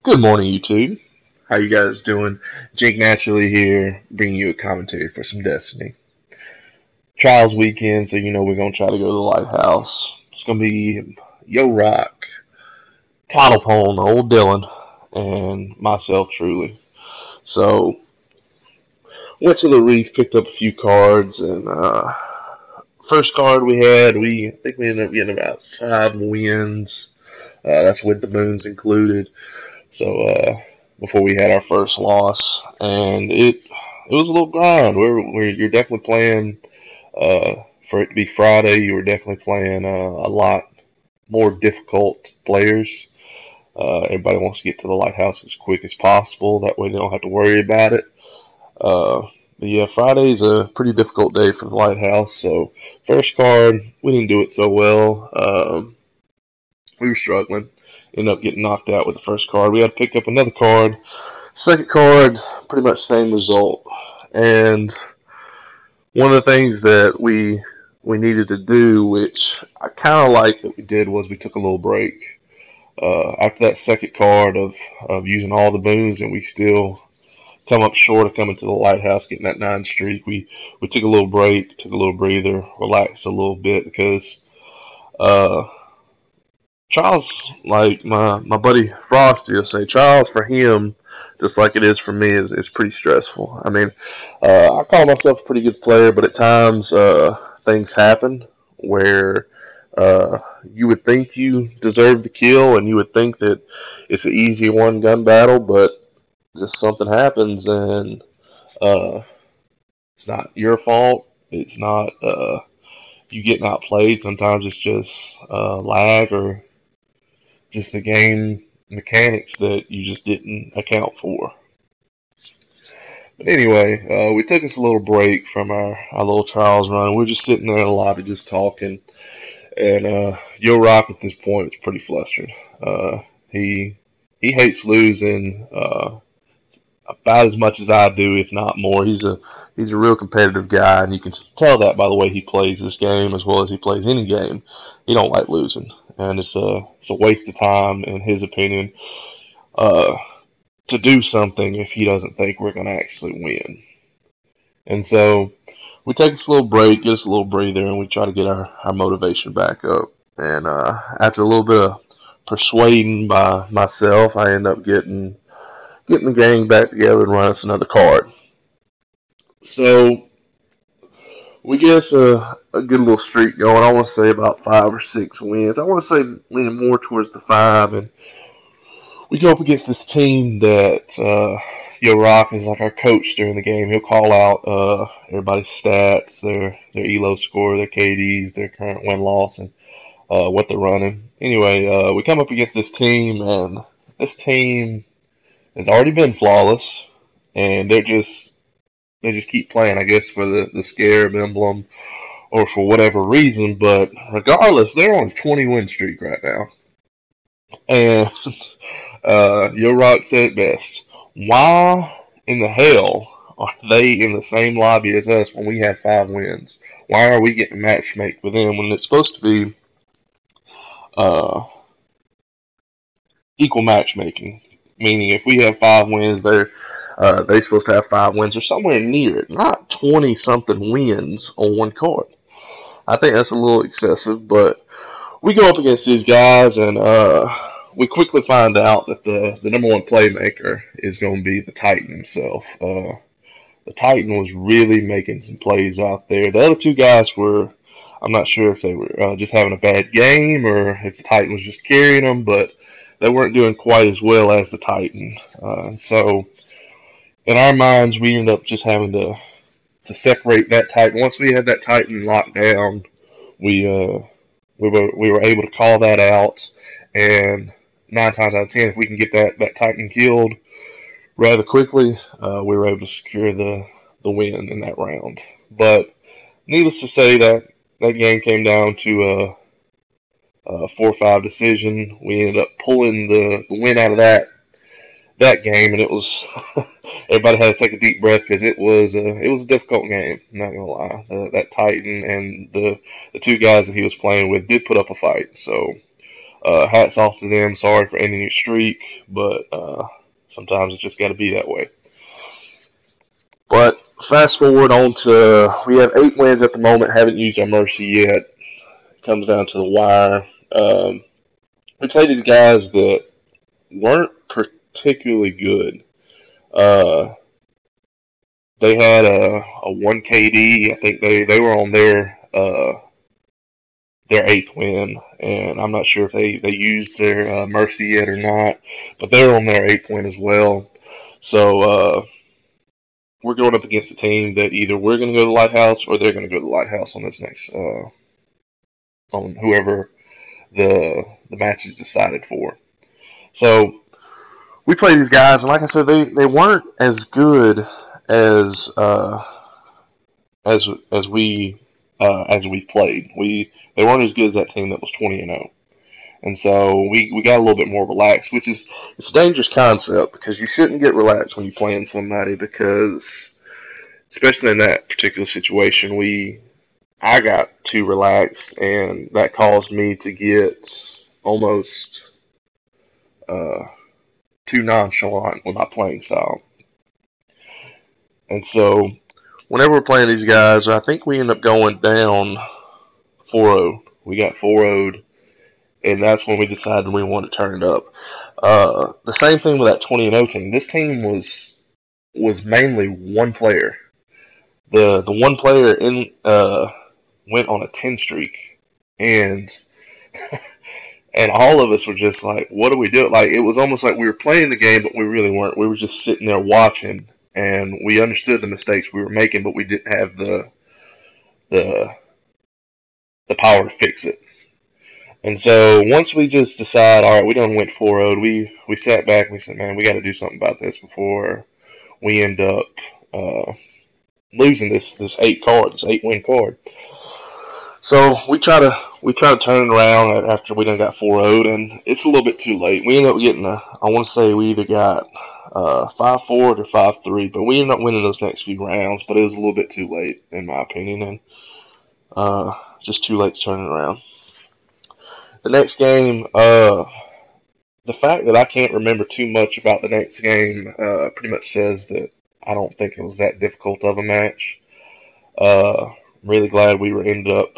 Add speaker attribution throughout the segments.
Speaker 1: Good morning, YouTube. How you guys doing? Jake Naturally here, bringing you a commentary for some Destiny. Trials weekend, so we're gonna try to go to the Lighthouse. It's gonna be Yo Rock, Coddlepone, Old Dylan, and myself truly. So went to the Reef, picked up a few cards, and first card we had, I think we ended up getting about 5 wins. That's with the moons included. So before we had our first loss, and it was a little grind. You're definitely playing for it to be Friday. You were definitely playing a lot more difficult players. Everybody wants to get to the lighthouse as quick as possible. That way they don't have to worry about it. But yeah, Friday's a pretty difficult day for the lighthouse. So first card, we didn't do it so well. We were struggling. Ended up getting knocked out with the first card. We had to pick up another card. Second card, pretty much same result. And one of the things that we needed to do, which I kind of like that we did, was we took a little break. After that second card of using all the boons, and we still come up short of coming to the lighthouse, getting that 9 streak, we took a little break, took a little breather, relaxed a little bit, because trials, like my buddy Frosty will say, trials for him, just like it is for me, is pretty stressful. I mean, I call myself a pretty good player, but at times things happen where you would think you deserve the kill, and you would think that it's an easy one-gun battle, but just something happens, and it's not your fault. It's not you getting outplayed. Sometimes it's just lag or just the game mechanics that you just didn't account for. But anyway, we took us a little break from our little trials run. We were just sitting there in the lobby just talking. And Yo Rock at this point is pretty flustered. He hates losing about as much as I do, if not more. He's a real competitive guy, and you can tell that by the way he plays this game as well as he plays any game. He don't like losing, and it's a waste of time, in his opinion, to do something if he doesn't think we're going to actually win. And so we take us a little break, get us a little breather, and we try to get our motivation back up. And after a little bit of persuading by myself, I end up getting the gang back together and run us another card. So we get us a good little streak going. I want to say about 5 or 6 wins. I want to say leaning more towards the 5. And we go up against this team that Yo Rock is like our coach during the game. He'll call out everybody's stats, their ELO score, their KDs, their current win-loss, and what they're running. Anyway, we come up against this team, and this team has already been flawless, and they just keep playing, I guess, for the Scarab emblem or for whatever reason. But regardless, they're on a 20-win streak right now. And Yo Rock said it best. Why in the hell are they in the same lobby as us when we have 5 wins? Why are we getting matchmade with them when it's supposed to be equal matchmaking? Meaning, if we have 5 wins, they're supposed to have 5 wins or somewhere near it, not 20-something wins on one card. I think that's a little excessive, but we go up against these guys, and we quickly find out that the number 1 playmaker is going to be the Titan himself. The Titan was really making some plays out there. The other 2 guys were, I'm not sure if they were just having a bad game or if the Titan was just carrying them, but they weren't doing quite as well as the Titan. So in our minds, we ended up just having to separate that Titan. Once we had that Titan locked down, we were able to call that out, and 9 times out of 10, if we can get that Titan killed rather quickly, we were able to secure the win in that round. But needless to say, that game came down to a 4-5 decision. We ended up pulling the win out of that game, and it was everybody had to take a deep breath because it was a difficult game. I'm not gonna lie. That Titan and the 2 guys that he was playing with did put up a fight. So Hats off to them. Sorry for ending your streak, but sometimes it's just got to be that way. But fast forward on to, we have 8 wins at the moment. Haven't used our mercy yet. It comes down to the wire. We played these guys that weren't particularly good. They had a 1 KD. I think they were on their 8th win, and I'm not sure if they used their mercy yet or not, but they were on their 8th win as well. So we're going up against a team that either we're going to go to the Lighthouse or they're going to go to the Lighthouse on this next on whoever the match is decided for. So we play these guys, and like I said, they weren't as good as we played. They weren't as good as that team that was 20-0, and so we got a little bit more relaxed, which is, it's a dangerous concept because you shouldn't get relaxed when you're playing somebody, because especially in that particular situation, I got too relaxed, and that caused me to get almost too nonchalant with my playing style. And so whenever we're playing these guys, I think we end up going down 4-0. We got 4-0'd, and that's when we decided we wanted to turn it up. The same thing with that 20-0 team. This team was mainly one player. The one player went on a 10 streak, and and all of us were just like, what do we do? Like, it was almost like we were playing the game, but we really weren't. We were just sitting there watching, and we understood the mistakes we were making, but we didn't have the power to fix it. And so once we just decide, all right, we done went 4-0, we sat back and we said, man, we got to do something about this before we end up losing this 8-win card. So we try to turn it around after we done got 4-0'd, and it's a little bit too late. We ended up getting I want to say we either got 5-4 or 5-3, but we ended up winning those next few rounds, but it was a little bit too late, in my opinion, and just too late to turn it around. The next game, the fact that I can't remember too much about the next game pretty much says that I don't think it was that difficult of a match. I'm really glad we ended up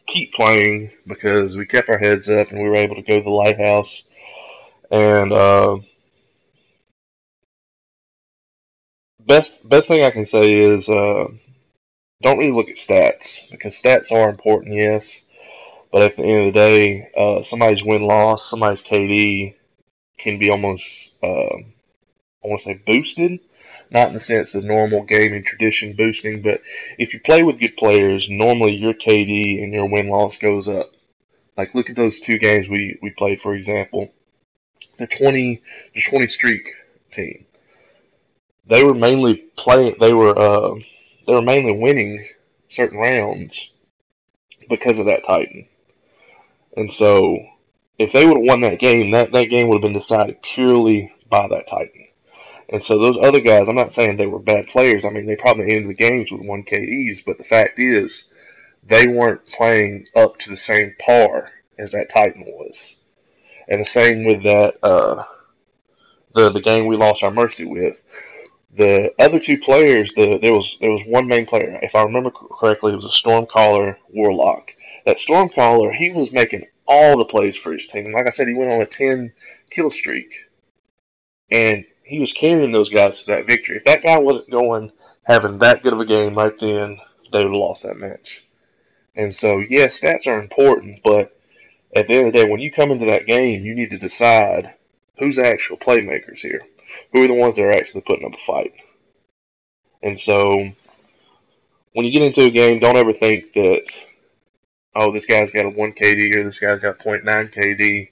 Speaker 1: keep playing, because we kept our heads up and we were able to go to the Lighthouse. And best thing I can say is don't really look at stats, because stats are important, yes. But at the end of the day, somebody's win-loss, somebody's KD can be almost, I want to say, boosted. Not in the sense of normal gaming tradition boosting, but if you play with good players, normally your KD and your win-loss goes up. Like, look at those 2 games we played, for example. The 20 streak team. They were mainly mainly winning certain rounds because of that Titan. And so, if they would have won that game, that game would have been decided purely by that Titan. And so those other guys, I'm not saying they were bad players. I mean, they probably ended the games with 1 KDs, but the fact is, they weren't playing up to the same par as that Titan was. And the same with that, the game we lost our mercy with. The other 2 players, there was one main player. If I remember correctly, it was a Stormcaller Warlock. That Stormcaller, he was making all the plays for his team. Like I said, he went on a 10-kill streak. And he was carrying those guys to that victory. If that guy wasn't having that good of a game right then, they would have lost that match. And so, yes, stats are important, but at the end of the day, when you come into that game, you need to decide who's the actual playmakers here. Who are the ones that are actually putting up a fight. And so, when you get into a game, don't ever think that, oh, this guy's got a 1 KD or this guy's got 0.9 KD.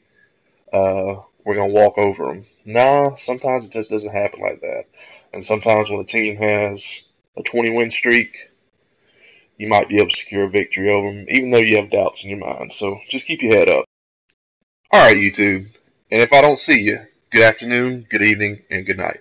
Speaker 1: We're going to walk over them. Nah, sometimes it just doesn't happen like that. And sometimes when a team has a 20-win streak, you might be able to secure a victory over them, even though you have doubts in your mind. So just keep your head up. Alright, YouTube. And if I don't see you, good afternoon, good evening, and good night.